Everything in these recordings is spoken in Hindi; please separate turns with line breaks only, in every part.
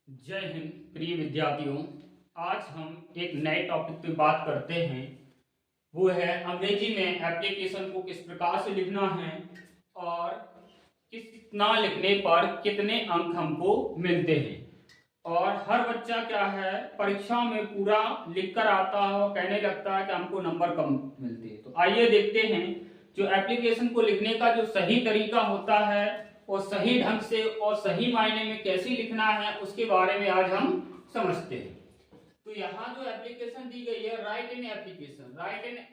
जय हिंद प्रिय विद्यार्थियों। आज हम एक नए टॉपिक पे बात करते हैं। वो है अंग्रेजी में एप्लीकेशन को किस प्रकार से लिखना है और कितना लिखने पर कितने अंक हमको मिलते हैं। और हर बच्चा क्या है, परीक्षा में पूरा लिखकर आता है और कहने लगता है कि हमको नंबर कम मिलते हैं। तो आइए देखते हैं जो एप्लीकेशन को लिखने का जो सही तरीका होता है और सही ढंग से और सही मायने में कैसे लिखना है उसके बारे में आज हम समझते हैं। तो यहाँ जो एप्लीकेशन दी गई है, write in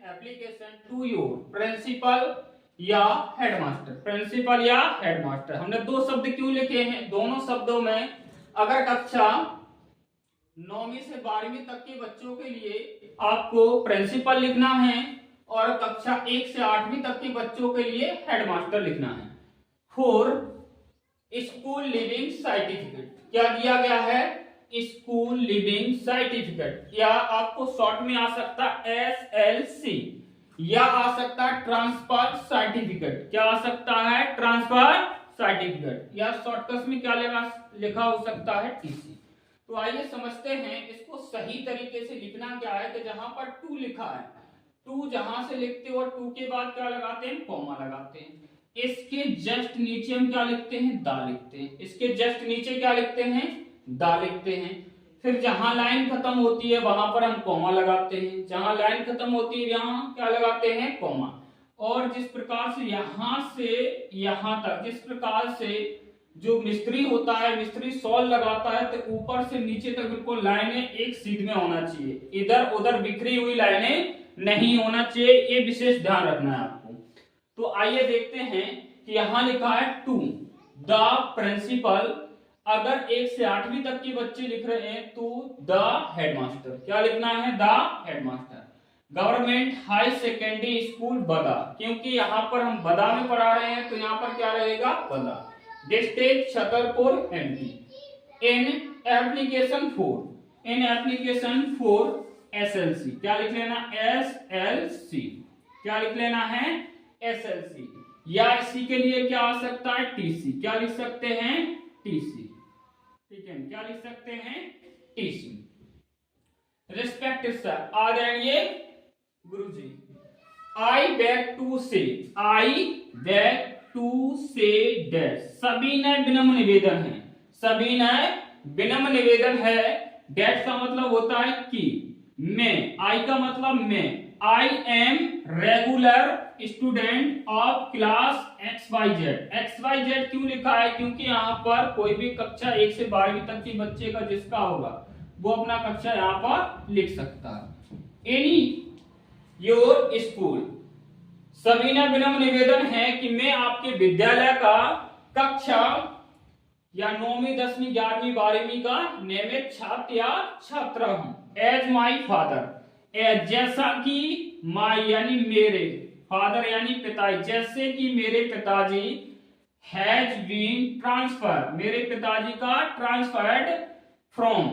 application to your principal या हेडमास्टर। प्रिंसिपल या हेडमास्टर, हमने दो शब्द क्यों लिखे हैं? दोनों शब्दों में अगर कक्षा 9वीं से 12वीं तक के बच्चों के लिए आपको प्रिंसिपल लिखना है और कक्षा 1 से 8वीं तक के बच्चों के लिए हेडमास्टर लिखना है। फॉर स्कूल लिविंग सर्टिफिकेट क्या दिया गया है? स्कूल लिविंग सर्टिफिकेट, या आपको शॉर्ट में आ सकता SLC, या आ सकता ट्रांसफर सर्टिफिकेट। क्या आ सकता है? ट्रांसफर सर्टिफिकेट, या शॉर्टकट में क्या लिखा हो सकता है? TC। तो आइए समझते हैं इसको सही तरीके से लिखना क्या है। तो जहां पर टू लिखा है, टू जहां से लिखते हो, टू के बाद क्या लगाते हैं? कॉमा लगाते हैं। इसके जस्ट नीचे हम क्या लिखते हैं? दा लिखते हैं। इसके जस्ट नीचे क्या लिखते हैं? दा लिखते हैं। फिर जहां लाइन खत्म होती है वहां पर हम कॉमा लगाते हैं। जहां लाइन खत्म होती है यहां क्या लगाते हैं? कॉमा। और जिस प्रकार से यहां से यहां तक, जिस प्रकार से जो मिस्त्री होता है, मिस्त्री सॉल लगाता है, तो ऊपर से नीचे तक बिल्कुल लाइनें एक सीध में होना चाहिए। इधर उधर बिखरी हुई लाइनें नहीं होना चाहिए, ये विशेष ध्यान रखना है आपको। तो आइए देखते हैं कि यहां लिखा है टू द प्रिंसिपल। अगर 1 से 8वीं तक के बच्चे लिख रहे हैं तो द हेडमास्टर। क्या लिखना है? The headmaster. Government high secondary school बदा, क्योंकि यहाँ पर हम बदा में पढ़ा रहे हैं तो यहाँ पर क्या रहेगा? बदा। District Chhatarpur MP। In application for SLC क्या लिख लेना? SLC। क्या लिख लेना है? SLC। या इसी के लिए क्या आ सकता है? TC। क्या लिख सकते हैं? TC। ठीक है, क्या लिख सकते हैं? TC। रिस्पेक्टेड सर, आदरणीय गुरुजी, आई बैक टू से डैश। सविनय विनम्र निवेदन है, सविनय विनम्र निवेदन है। डैश का मतलब होता है कि मैं, आई का मतलब मैं। I am regular student of class XYZ। XYZ क्यों लिखा है? क्योंकि यहाँ पर कोई भी कक्षा 1 से 12वीं तक के बच्चे का जिसका होगा वो अपना कक्षा यहाँ पर लिख सकता है। एनी योर स्कूल, सविनय विनम्र निवेदन है कि मैं आपके विद्यालय का कक्षा या 9वीं 10वीं 11वीं 12वीं का नियमित छात्र या छात्रा हूं। एज माई फादर, जैसा कि माई यानी मेरे, फादर यानी पिताजी, जैसे कि मेरे पिताजी हैज बीन ट्रांसफर, मेरे पिताजी का ट्रांसफर्ड फ्रॉम,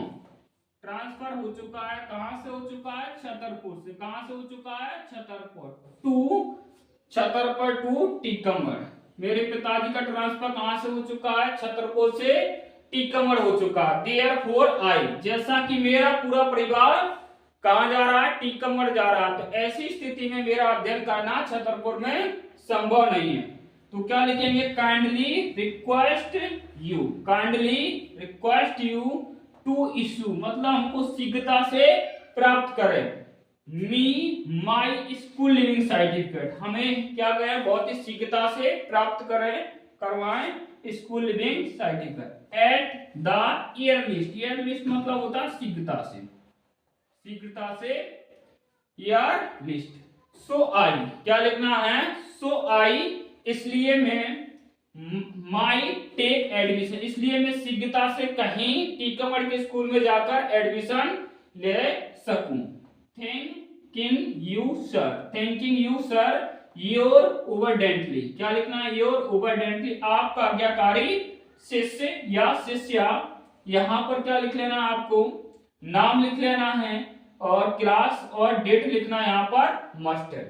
ट्रांसफर हो चुका है। कहां से हो चुका है? छतरपुर से। कहां से हो चुका है? छतरपुर टू टीकमगढ़। मेरे पिताजी का ट्रांसफर कहां से हो चुका है? छतरपुर से टीकमगढ़ हो चुका है। देयरफॉर आई, जैसा कि मेरा पूरा परिवार कहां जा रहा है? टीकमगढ़ जा रहा है, तो ऐसी स्थिति में मेरा अध्ययन करना छतरपुर में संभव नहीं है। तो क्या लिखेंगे? Kindly request you to issue, मतलब हमको शीघ्रता से प्राप्त करें। Me my school leaving certificate, हमें क्या करें? बहुत ही शीघ्रता से प्राप्त करवाएं school leaving certificate. At the earliest मतलब होता है शीघ्रता से ईयर लिस्ट। सो आई, क्या लिखना है? सो आई, इसलिए मैं, माई टेक एडमिशन, इसलिए मैं शीघ्रता से कहीं टीकमगढ़ के स्कूल में जाकर एडमिशन ले सकूं। थैंकिंग यू सर योर ओबीडिएंटली, क्या लिखना है? योर ओबीडिएंटली, आपका आज्ञाकारी शिष्य या शिष्या। यहां पर क्या लिख लेना? आपको नाम लिख लेना है और क्लास और डेट लिखना यहां पर मस्ट है।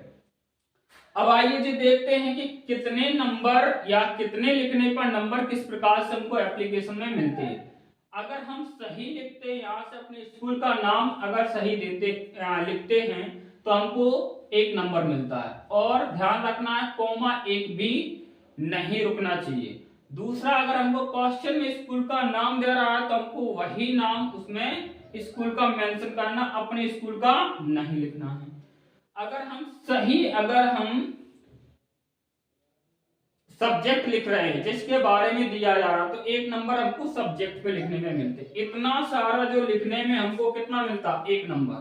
अब आइए जी देखते हैं कि कितने नंबर या कितने लिखने पर नंबर किस प्रकार से हमको एप्लीकेशन में मिलते हैं। अगर हम सही लिखते हैं, यहाँ से अपने स्कूल का नाम अगर सही लिखते हैं तो हमको 1 नंबर मिलता है। और ध्यान रखना है कॉमा एक भी नहीं रुकना चाहिए। दूसरा, अगर हमको क्वेश्चन में स्कूल का नाम दे रहा है तो हमको वही नाम उसमें स्कूल का मेंशन करना, अपने स्कूल का नहीं लिखना है। अगर हम सब्जेक्ट लिख रहे हैं जिसके बारे में दिया जा रहा तो 1 नंबर हमको सब्जेक्ट पे लिखने में मिलते। इतना सारा जो लिखने में हमको कितना मिलता, 1 नंबर।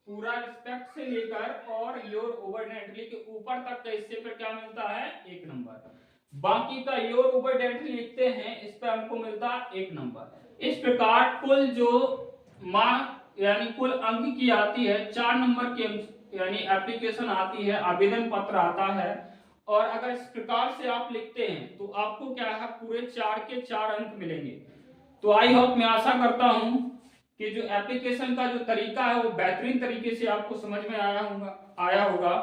पूरा रिस्पेक्ट से लेकर और योर ओवरडेंटली के ऊपर तक का हिस्से पर क्या मिलता है, 1 नंबर। बाकी का योर ओवरडेंटली लिखते हैं इस पर हमको मिलता 1 नंबर। इस प्रकार कुल जो मार्क यानी कुल अंक की आती है 4 नंबर की यानी एप्लीकेशन आती है, आवेदन पत्र आता है। और अगर इस प्रकार से आप लिखते हैं तो आपको क्या है, पूरे 4 के 4 अंक मिलेंगे। तो आई होप, मैं आशा करता हूं कि जो एप्लीकेशन का जो तरीका है वो बेहतरीन तरीके से आपको समझ में आया होगा।